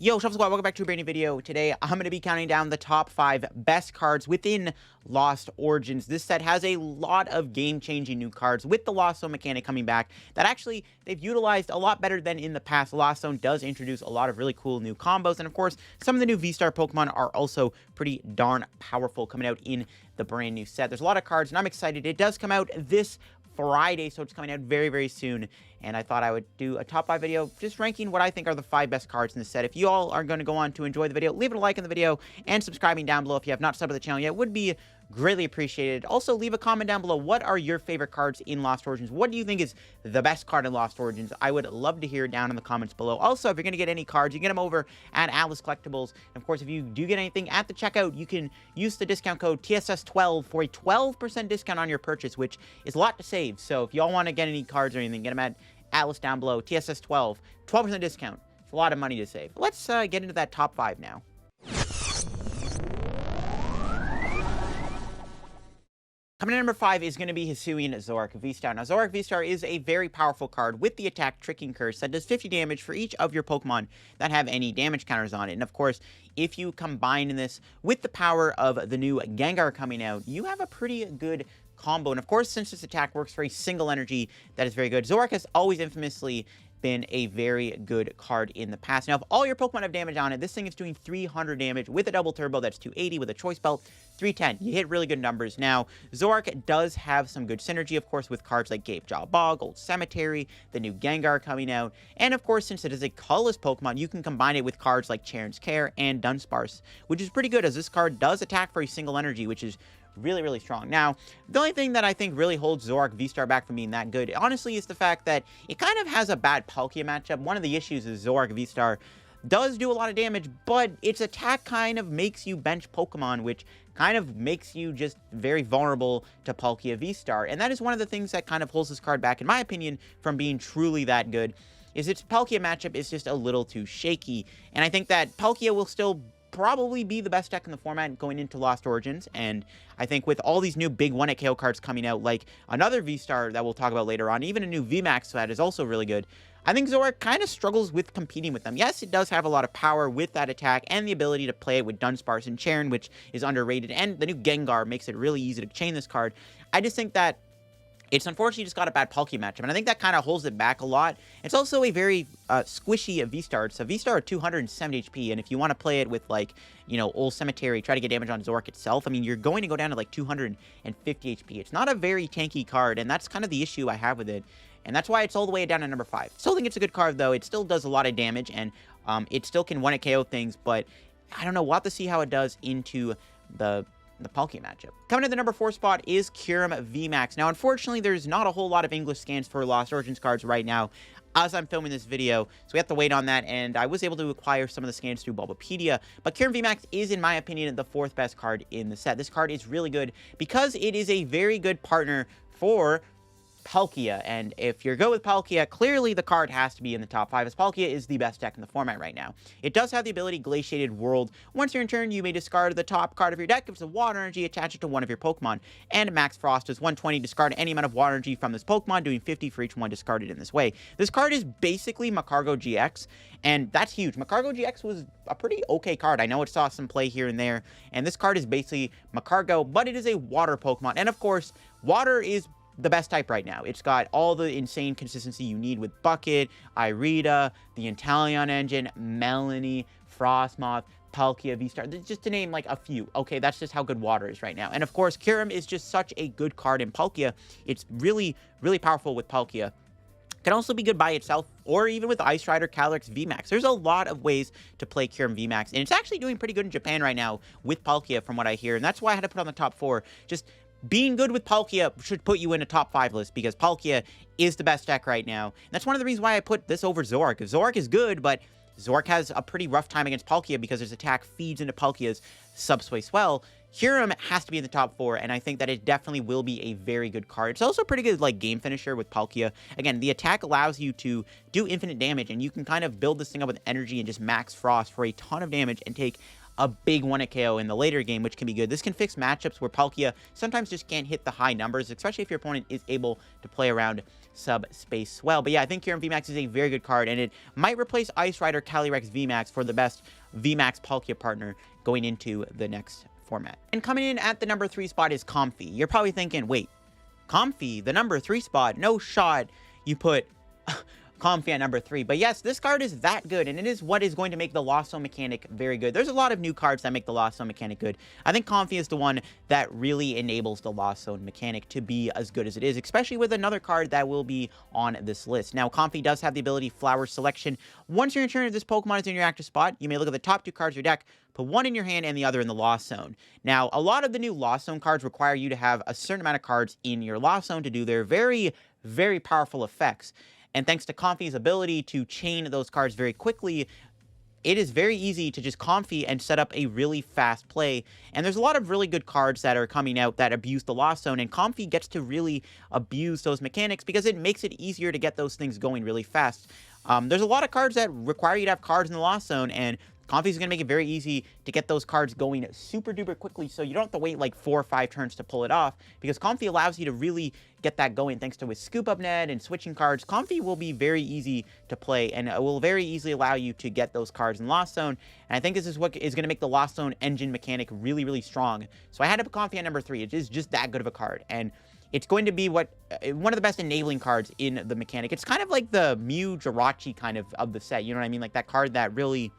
Yo, Shuffle Squad, welcome back to a brand new video. Today, I'm going to be counting down the top 5 best cards within Lost Origins. This set has a lot of game-changing new cards with the Lost Zone mechanic coming back that actually they've utilized a lot better than in the past. Lost Zone does introduce a lot of really cool new combos, and of course, some of the new V-Star Pokemon are also pretty darn powerful coming out in the brand new set. There's a lot of cards, and I'm excited. It does come out this Friday, so it's coming out very, very soon, and I thought I would do a top 5 video just ranking what I think are the 5 best cards in the set. If you all are going to go on to enjoy the video, leave it a like in the video and subscribing down below if you have not subbed to the channel yet. Would be greatly appreciated. Also, leave a comment down below. What are your favorite cards in Lost Origins? What do you think is the best card in Lost Origins? I would love to hear down in the comments below. Also, if you're going to get any cards, you can get them over at Atlas Collectibles. And of course, if you do get anything at the checkout, you can use the discount code TSS12 for a 12% discount on your purchase, which is a lot to save. So if y'all want to get any cards or anything, get them at Atlas down below. TSS12, 12% discount. It's a lot of money to save. Let's get into that top 5 now. Coming in number 5 is going to be Hisuian Zoroark V-Star. Now, Zoroark V-Star is a very powerful card with the attack Tricking Curse that does 50 damage for each of your Pokemon that have any damage counters on it. And of course, if you combine this with the power of the new Gengar coming out, you have a pretty good combo. And of course, since this attack works for a single energy, that is very good. Zoroark has always infamously been a very good card in the past. Now, if all your Pokemon have damage on it, this thing is doing 300 damage with a double turbo. That's 280 with a choice belt, 310. You hit really good numbers. Now, Zoroark does have some good synergy, of course, with cards like Gape Jaw Bog, Old Cemetery, the new Gengar coming out, and of course, since it is a colorless Pokemon, you can combine it with cards like Charon's Care and Dunsparce, which is pretty good, as this card does attack for a single energy, which is really, really strong. Now, the only thing that I think really holds Zoroark V-Star back from being that good, honestly, is the fact that it kind of has a bad Palkia matchup. One of the issues is Zoroark V-Star does do a lot of damage, but its attack kind of makes you bench Pokemon, which kind of makes you just very vulnerable to Palkia V-Star. And that is one of the things that kind of holds this card back, in my opinion, from being truly that good, is its Palkia matchup is just a little too shaky. And I think that Palkia will still probably be the best deck in the format going into Lost Origins, and I think with all these new big 1-hit KO cards coming out, like another V-Star that we'll talk about later on, even a new VMAX that is also really good, I think Zoroark kind of struggles with competing with them. Yes, it does have a lot of power with that attack and the ability to play it with Dunsparce and Charon, which is underrated, and the new Gengar makes it really easy to chain this card. I just think that it's unfortunately just got a bad Palkia matchup, and I think that kind of holds it back a lot. It's also a very squishy V-Star. It's a V-Star at 270 HP, and if you want to play it with, like, you know, Old Cemetery, try to get damage on Zoroark itself, I mean, you're going to go down to, like, 250 HP. It's not a very tanky card, and that's kind of the issue I have with it, and that's why it's all the way down to number 5. Still think it's a good card, though. It still does a lot of damage, and it still can 1-hit KO things, but I don't know. We'll have to see how it does into the Palkia matchup. Coming to the number 4 spot is Kyurem VMAX. Now, unfortunately, there's not a whole lot of English scans for Lost Origins cards right now as I'm filming this video, so we have to wait on that, and I was able to acquire some of the scans through Bulbapedia, but Kyurem VMAX is, in my opinion, the 4th best card in the set. This card is really good because it is a very good partner for Palkia, and if you're good with Palkia, clearly the card has to be in the top 5, as Palkia is the best deck in the format right now. It does have the ability Glaciated World. Once you're in turn, you may discard the top card of your deck. If it's a water energy, attach it to one of your Pokemon. And Max Frost is 120, discard any amount of water energy from this Pokemon, doing 50 for each one discarded in this way. This card is basically Magcargo GX, and that's huge. Magcargo GX was a pretty okay card. I know it saw some play here and there, and this card is basically Magcargo, but it is a water Pokemon. And of course, water is the best type right now. It's got all the insane consistency you need with Bucket, Irida, the Inteleon engine, Melanie, Frostmoth, Palkia, V-Star, just to name like a few. Okay, that's just how good water is right now. And of course, Kyurem is just such a good card in Palkia. It's really, really powerful with Palkia. Can also be good by itself, or even with Ice Rider, Calyrex, VMAX. There's a lot of ways to play Kyurem VMAX, and it's actually doing pretty good in Japan right now with Palkia, from what I hear, and that's why I had to put it on the top 4. Just being good with Palkia should put you in a top 5 list, because Palkia is the best deck right now. And that's one of the reasons why I put this over Zoroark. Zoroark is good, but Zoroark has a pretty rough time against Palkia because his attack feeds into Palkia's Subspace Swell. Kyurem has to be in the top 4, and I think that it definitely will be a very good card. It's also a pretty good, like, game finisher with Palkia. Again, the attack allows you to do infinite damage, and you can kind of build this thing up with energy and just max Frost for a ton of damage and take a big 1-hit KO in the later game, which can be good. This can fix matchups where Palkia sometimes just can't hit the high numbers, especially if your opponent is able to play around subspace well. But yeah, I think Kyurem VMAX is a very good card, and it might replace Ice Rider Calyrex VMAX for the best VMAX Palkia partner going into the next format. And coming in at the number 3 spot is Comfey. You're probably thinking, wait, Comfey, the number 3 spot? No shot you put Comfey at number 3. But yes, this card is that good, and it is what is going to make the Lost Zone mechanic very good. There's a lot of new cards that make the Lost Zone mechanic good. I think Comfey is the one that really enables the Lost Zone mechanic to be as good as it is, especially with another card that will be on this list. Now, Comfey does have the ability Flower Selection. Once your turn, if this Pokemon is in your active spot, you may look at the top 2 cards of your deck, put one in your hand and the other in the Lost Zone. Now, a lot of the new Lost Zone cards require you to have a certain amount of cards in your Lost Zone to do their very, very powerful effects. And thanks to Comfey's ability to chain those cards very quickly, it is very easy to just Comfey and set up a really fast play. And there's a lot of really good cards that are coming out that abuse the Lost Zone, and Comfey gets to really abuse those mechanics because it makes it easier to get those things going really fast. There's a lot of cards that require you to have cards in the Lost Zone, and Comfey is going to make it very easy to get those cards going super duper quickly, so you don't have to wait like 4 or 5 turns to pull it off, because Comfey allows you to really get that going thanks to with Scoop Up Net and switching cards. Comfey will be very easy to play, and it will very easily allow you to get those cards in Lost Zone, and I think this is what is going to make the Lost Zone engine mechanic really, really strong. So I had to put Comfey at number 3. It is just that good of a card, and it's going to be one of the best enabling cards in the mechanic. It's kind of like the Mew Jirachi kind of the set, you know what I mean? Like that card that really,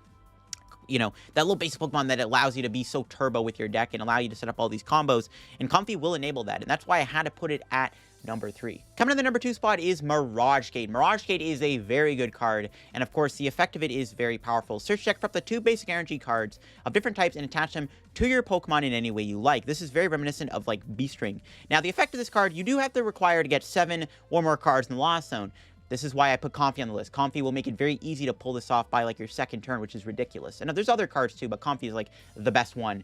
you know, that little basic Pokemon that allows you to be so turbo with your deck and allow you to set up all these combos, and Comfey will enable that, and that's why I had to put it at number 3. Coming to the number 2 spot is Mirage Gate. Mirage Gate is a very good card, and of course, the effect of it is very powerful. Search deck for up to 2 basic energy cards of different types and attach them to your Pokemon in any way you like. This is very reminiscent of like Beast Ring. Now, the effect of this card, you do have to require to get 7 or more cards in the Lost Zone. This is why I put Comfey on the list. Comfey will make it very easy to pull this off by like your second turn, which is ridiculous. And there's other cards too, but Comfey is like the best one.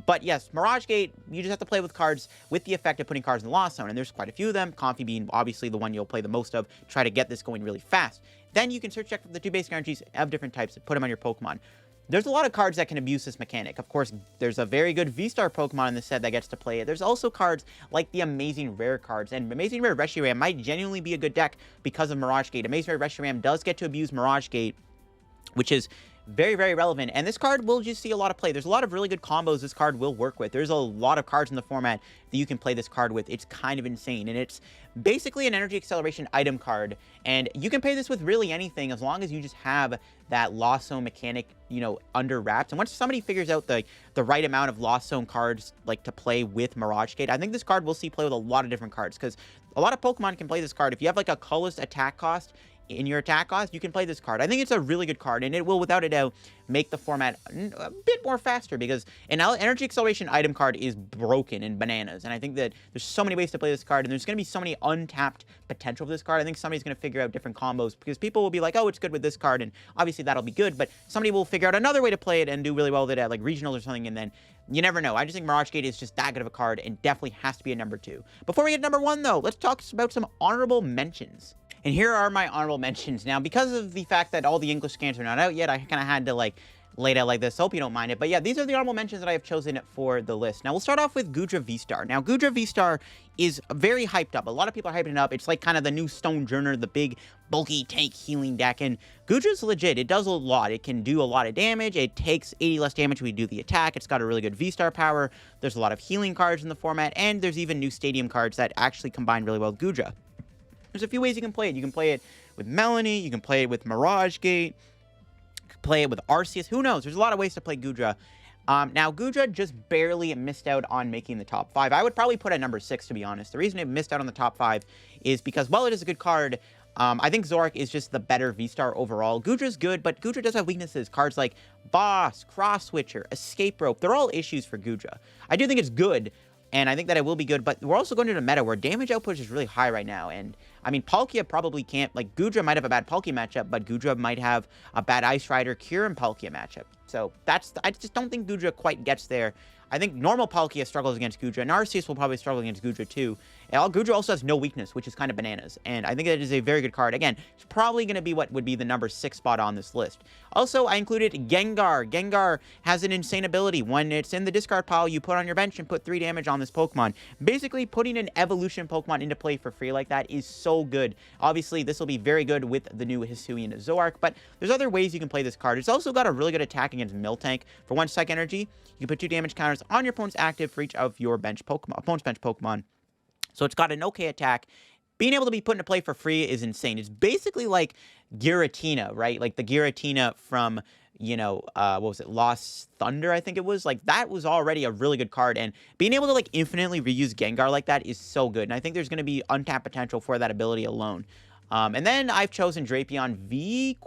But yes, Mirage Gate, you just have to play with cards with the effect of putting cards in the Lost Zone, and there's quite a few of them, Comfey being obviously the one you'll play the most of, try to get this going really fast. Then you can search check for the 2 basic energies of different types and put them on your Pokemon. There's a lot of cards that can abuse this mechanic. Of course, there's a very good V-Star Pokemon in this set that gets to play it. There's also cards like the Amazing Rare cards, and Amazing Rare Reshiram might genuinely be a good deck because of Mirage Gate. Amazing Rare Reshiram does get to abuse Mirage Gate, which is very, very relevant, and this card will just see a lot of play. There's a lot of really good combos this card will work with. There's a lot of cards in the format that you can play this card with. It's kind of insane, and it's basically an energy acceleration item card, and you can play this with really anything as long as you just have that Lost Zone mechanic, you know, under wraps. And once somebody figures out the right amount of Lost Zone cards like to play with Mirage Gate, I think this card will see play with a lot of different cards, because a lot of Pokemon can play this card. If you have like a colorless attack cost in your attack cost, you can play this card. I think it's a really good card, and it will, without a doubt, make the format a bit more faster, because an energy acceleration item card is broken and bananas, and I think that there's so many ways to play this card, and there's going to be so many untapped potential for this card. I think somebody's going to figure out different combos, because people will be like, oh, it's good with this card, and obviously that'll be good, but somebody will figure out another way to play it and do really well with it at like regionals or something, and then you never know. I just think Mirage Gate is just that good of a card and definitely has to be a number 2. Before we get to number 1, though, let's talk about some honorable mentions. And here are my honorable mentions. Now, because of the fact that all the English scans are not out yet, I kind of had to like lay it out like this. Hope you don't mind it. But yeah, these are the honorable mentions that I have chosen for the list. Now, we'll start off with Gudra VSTAR. Now, Gudra VSTAR is very hyped up. A lot of people are hyping it up. It's like kind of the new Stonejourner, the big, bulky tank healing deck. And Gudra's legit. It does a lot. It can do a lot of damage. It takes 80 less damage when you do the attack. It's got a really good VSTAR power. There's a lot of healing cards in the format. And there's even new stadium cards that actually combine really well with Gudra. There's a few ways you can play it. You can play it with Melanie. You can play it with Mirage Gate. You can play it with Arceus. Who knows? There's a lot of ways to play Gudra. Now, Gudra just barely missed out on making the top 5. I would probably put it at number 6, to be honest. The reason it missed out on the top 5 is because, while it is a good card, I think Zoroark is just the better V-Star overall. Gudra's good, but Gudra does have weaknesses. Cards like Boss, Cross Switcher, Escape Rope, they're all issues for Gudra. I do think it's good, and I think that it will be good, but we're also going to a meta where damage output is really high right now, and I mean, Palkia probably can't, like, Gudra might have a bad Palkia matchup, but Gudra might have a bad Ice Rider Kyurem Palkia matchup. So I just don't think Gudra quite gets there. I think normal Palkia struggles against Gudra, and Arceus will probably struggle against Gudra too. And Goodra also has no weakness, which is kind of bananas. And I think that is a very good card. Again, it's probably going to be what would be the number 6 spot on this list. Also, I included Gengar. Gengar has an insane ability. When it's in the discard pile, you put on your bench and put 3 damage on this Pokemon. Basically, putting an evolution Pokemon into play for free like that is so good. Obviously, this will be very good with the new Hisuian Zoroark, but there's other ways you can play this card. It's also got a really good attack against Miltank. For 1 Psych Energy, you can put 2 damage counters on your opponent's active for each of your opponent's bench Pokemon. So it's got an okay attack. Being able to be put into play for free is insane. It's basically like Giratina, right? Like the Giratina from, you know, what was it? Lost Thunder, I think it was. Like, that was already a really good card. And being able to, like, infinitely reuse Gengar like that is so good. And I think there's going to be untapped potential for that ability alone. And then I've chosen Drapion V, ?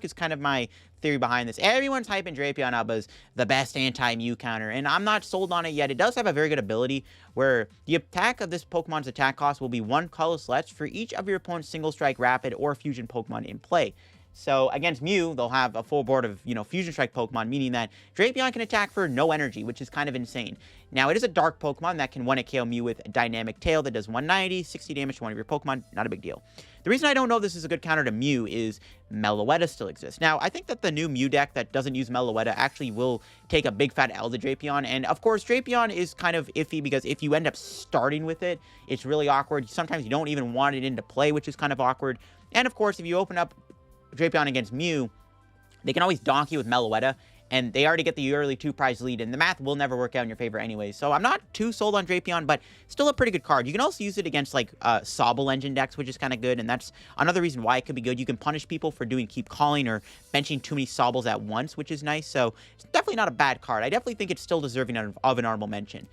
Is kind of my theory behind this. Everyone's hyping Drapion up as the best anti-Mew counter, and I'm not sold on it yet. It does have a very good ability where the attack of this Pokemon's attack cost will be 1 colorless less for each of your opponent's single strike, rapid, or fusion Pokemon in play. So against Mew, they'll have a full board of, you know, Fusion Strike Pokemon, meaning that Drapion can attack for no energy, which is kind of insane. Now, it is a dark Pokemon that can 1-hit KO Mew with a Dynamic Tail that does 190, 60 damage to one of your Pokemon. Not a big deal. The reason I don't know if this is a good counter to Mew is Meloetta still exists. Now, I think that the new Mew deck that doesn't use Meloetta actually will take a big fat L to Drapion. And, of course, Drapion is kind of iffy because if you end up starting with it, it's really awkward. Sometimes you don't even want it into play, which is kind of awkward. And, of course, if you open up Drapion against Mew, they can always donk you with Meloetta, and they already get the early 2-prize lead, and the math will never work out in your favor anyway. So I'm not too sold on Drapion, but still a pretty good card. You can also use it against, like, Sobble engine decks, which is kind of good, and that's another reason why it could be good. You can punish people for doing Keep Calling or benching too many Sobbles at once, which is nice. So it's definitely not a bad card. I definitely think it's still deserving of an honorable mention.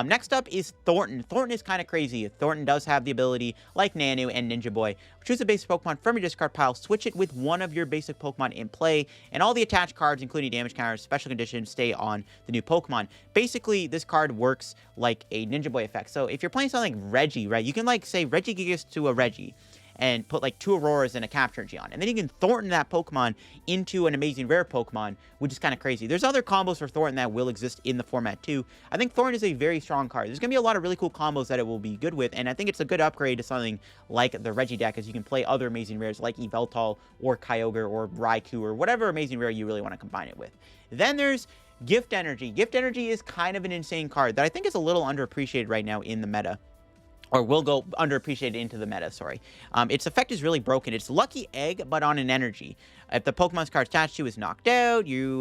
Next up is Thornton. Thornton is kind of crazy. Thornton does have the ability, like Nanu and Ninja Boy, choose a basic Pokemon from your discard pile, switch it with one of your basic Pokemon in play, and all the attached cards, including damage counters, special conditions, stay on the new Pokemon. Basically, this card works like a Ninja Boy effect. So if you're playing something like Reggie, right, you can, like, say Regigigas to a Reggie, and put, like, 2 Auroras and a Capture Energy on. And then you can Thornton that Pokemon into an amazing rare Pokemon, which is kind of crazy. There's other combos for Thornton that will exist in the format, too. I think Thornton is a very strong card. There's going to be a lot of really cool combos that it will be good with, and I think it's a good upgrade to something like the Reggie deck, as you can play other amazing rares like Yveltal or Kyogre or Raikou or whatever amazing rare you really want to combine it with. Then there's Gift Energy. Gift Energy is kind of an insane card that I think is a little underappreciated right now in the meta. Or will go underappreciated into the meta, sorry. Its effect is really broken. It's Lucky Egg, but on an energy. If the Pokemon's card attached to is knocked out, you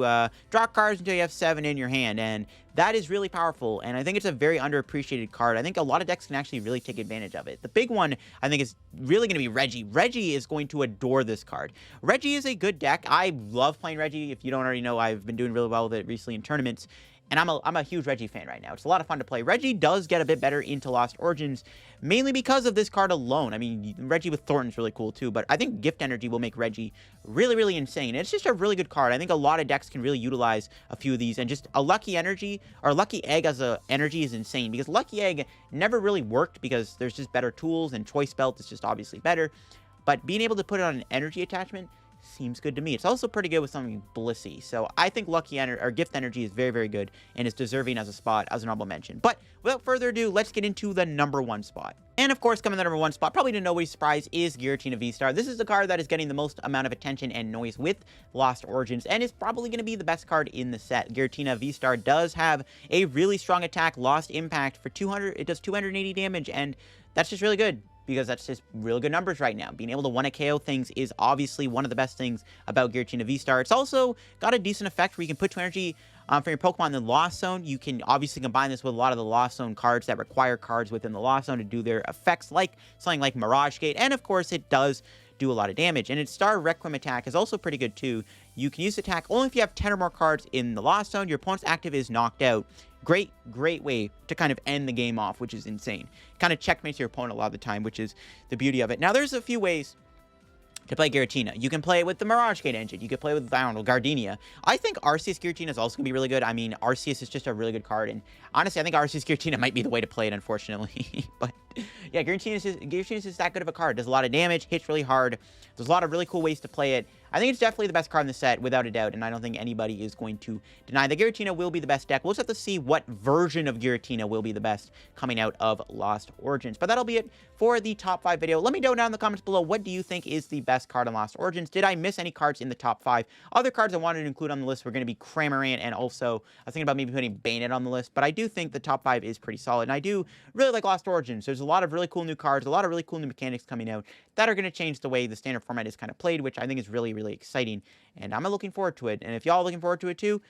draw cards until you have 7 in your hand, and that is really powerful, and I think it's a very underappreciated card. I think a lot of decks can actually really take advantage of it. The big one, I think, is really going to be Reggie. Reggie is going to adore this card. Reggie is a good deck. I love playing Reggie. If you don't already know, I've been doing really well with it recently in tournaments. And I'm a huge Reggie fan right now. It's a lot of fun to play. Reggie does get a bit better into Lost Origins, mainly because of this card alone. I mean, Reggie with Thornton's really cool too, but I think Gift Energy will make Reggie really, really insane. And it's just a really good card. I think a lot of decks can really utilize a few of these, and just a Lucky Energy, or Lucky Egg as a energy is insane, because Lucky Egg never really worked because there's just better tools, and Choice Belt is just obviously better. But being able to put it on an energy attachment seems good to me. It's also pretty good with something Blissey. So I think Gift Energy is very, very good and is deserving as a spot, as an honorable mention. But without further ado, let's get into the number 1 spot. And of course, coming in the number 1 spot, probably to nobody's surprise, is Giratina VSTAR. This is the card that is getting the most amount of attention and noise with Lost Origins, and is probably going to be the best card in the set. Giratina VSTAR does have a really strong attack, Lost Impact for 200. It does 280 damage, and that's just really good, because that's just real good numbers right now. Being able to 1-hit KO things is obviously one of the best things about Giratina VSTAR. It's also got a decent effect where you can put 2 energy for your Pokemon in the Lost Zone. You can obviously combine this with a lot of the Lost Zone cards that require cards within the Lost Zone to do their effects, like something like Mirage Gate. And of course, it does do a lot of damage. And its Star Requiem attack is also pretty good too. You can use attack only if you have 10 or more cards in the Lost Zone. Your opponent's active is knocked out. Great way to kind of end the game off, which is insane. Kind of checkmates your opponent a lot of the time, which is the beauty of it. Now, there's a few ways to play Giratina. You can play it with the Mirage Gate engine. You can play with Gardenia. I think Arceus Giratina is also going to be really good. I mean, Arceus is just a really good card, and honestly, I think Arceus Giratina might be the way to play it, unfortunately. But yeah, Giratina is just that good of a card. Does a lot of damage, hits really hard. There's a lot of really cool ways to play it. I think it's definitely the best card in the set, without a doubt, and I don't think anybody is going to deny that Giratina will be the best deck. We'll just have to see what version of Giratina will be the best coming out of Lost Origins. But that'll be it for the top 5 video. Let me know down in the comments below, what do you think is the best card in Lost Origins? Did I miss any cards in the top 5? Other cards I wanted to include on the list were going to be Cramorant, and also I was thinking about maybe putting Bayonet on the list, but I do think the top 5 is pretty solid, and I do really like Lost Origins. There's a lot of really cool new cards, a lot of really cool new mechanics coming out that are going to change the way the standard format is kind of played, which I think is really, really exciting, and I'm looking forward to it. And if y'all are looking forward to it too,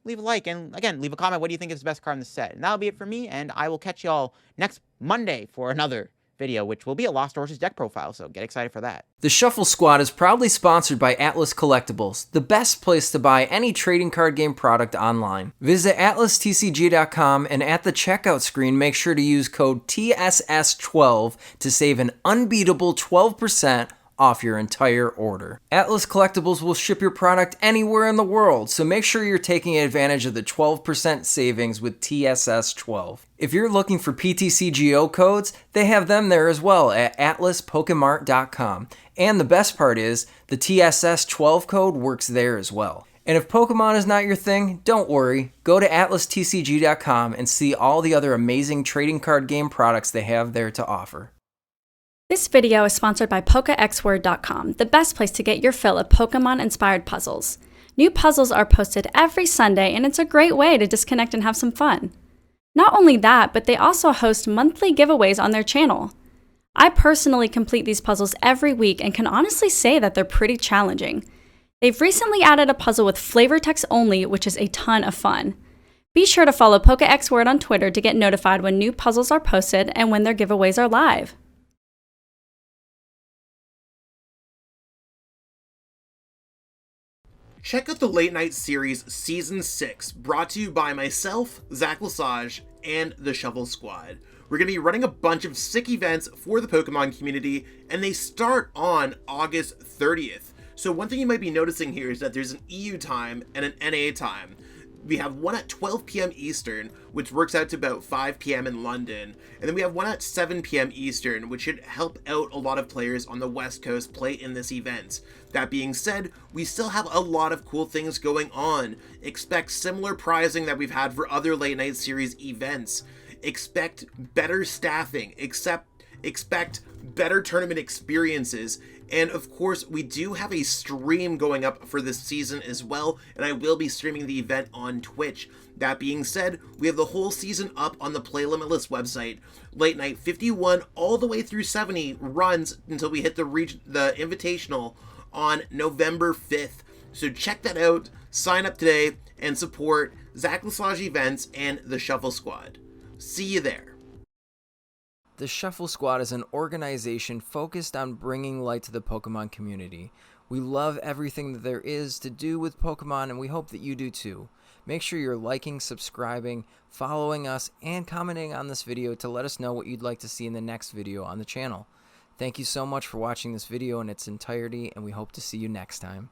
leave a like, and again, leave a comment. What do you think is the best card in the set? And that'll be it for me, and I will catch y'all next Monday for another video, which will be a Lost Origins deck profile, so get excited for that. The Shuffle Squad is proudly sponsored by Atlas Collectibles, the best place to buy any trading card game product online. Visit atlastcg.com, and at the checkout screen, make sure to use code TSS12 to save an unbeatable 12% off your entire order. Atlas Collectibles will ship your product anywhere in the world, so make sure you're taking advantage of the 12% savings with TSS12. If you're looking for PTCGO codes, they have them there as well at atlaspokemart.com. And the best part is, the TSS12 code works there as well. And if Pokemon is not your thing, don't worry. Go to atlastcg.com and see all the other amazing trading card game products they have there to offer. This video is sponsored by PokeXword.com, the best place to get your fill of Pokemon-inspired puzzles. New puzzles are posted every Sunday, and it's a great way to disconnect and have some fun. Not only that, but they also host monthly giveaways on their channel. I personally complete these puzzles every week and can honestly say that they're pretty challenging. They've recently added a puzzle with flavor text only, which is a ton of fun. Be sure to follow PokeXword on Twitter to get notified when new puzzles are posted and when their giveaways are live. Check out the Late Night Series Season 6, brought to you by myself, Zach Lesage, and the Shuffle Squad. We're going to be running a bunch of sick events for the Pokemon community, and they start on August 30th. So one thing you might be noticing here is that there's an EU time and an NA time. We have one at 12 p.m. Eastern, which works out to about 5 p.m. in London, and then we have one at 7 p.m. Eastern, which should help out a lot of players on the West Coast play in this event. That being said, we still have a lot of cool things going on. Expect similar prizing that we've had for other Late Night Series events. Expect better staffing, expect better tournament experiences, and of course we do have a stream going up for this season as well, and I will be streaming the event on Twitch. That being said, we have the whole season up on the Play Limitless website. Late Night 51 all the way through 70 runs until we hit the Invitational on November 5th. So check that out, sign up today, and support Zach Lesage Events and the Shuffle Squad. See you there. The Shuffle Squad is an organization focused on bringing light to the Pokemon community. We love everything that there is to do with Pokemon, and we hope that you do too. Make sure you're liking, subscribing, following us, and commenting on this video to let us know what you'd like to see in the next video on the channel. Thank you so much for watching this video in its entirety, and we hope to see you next time.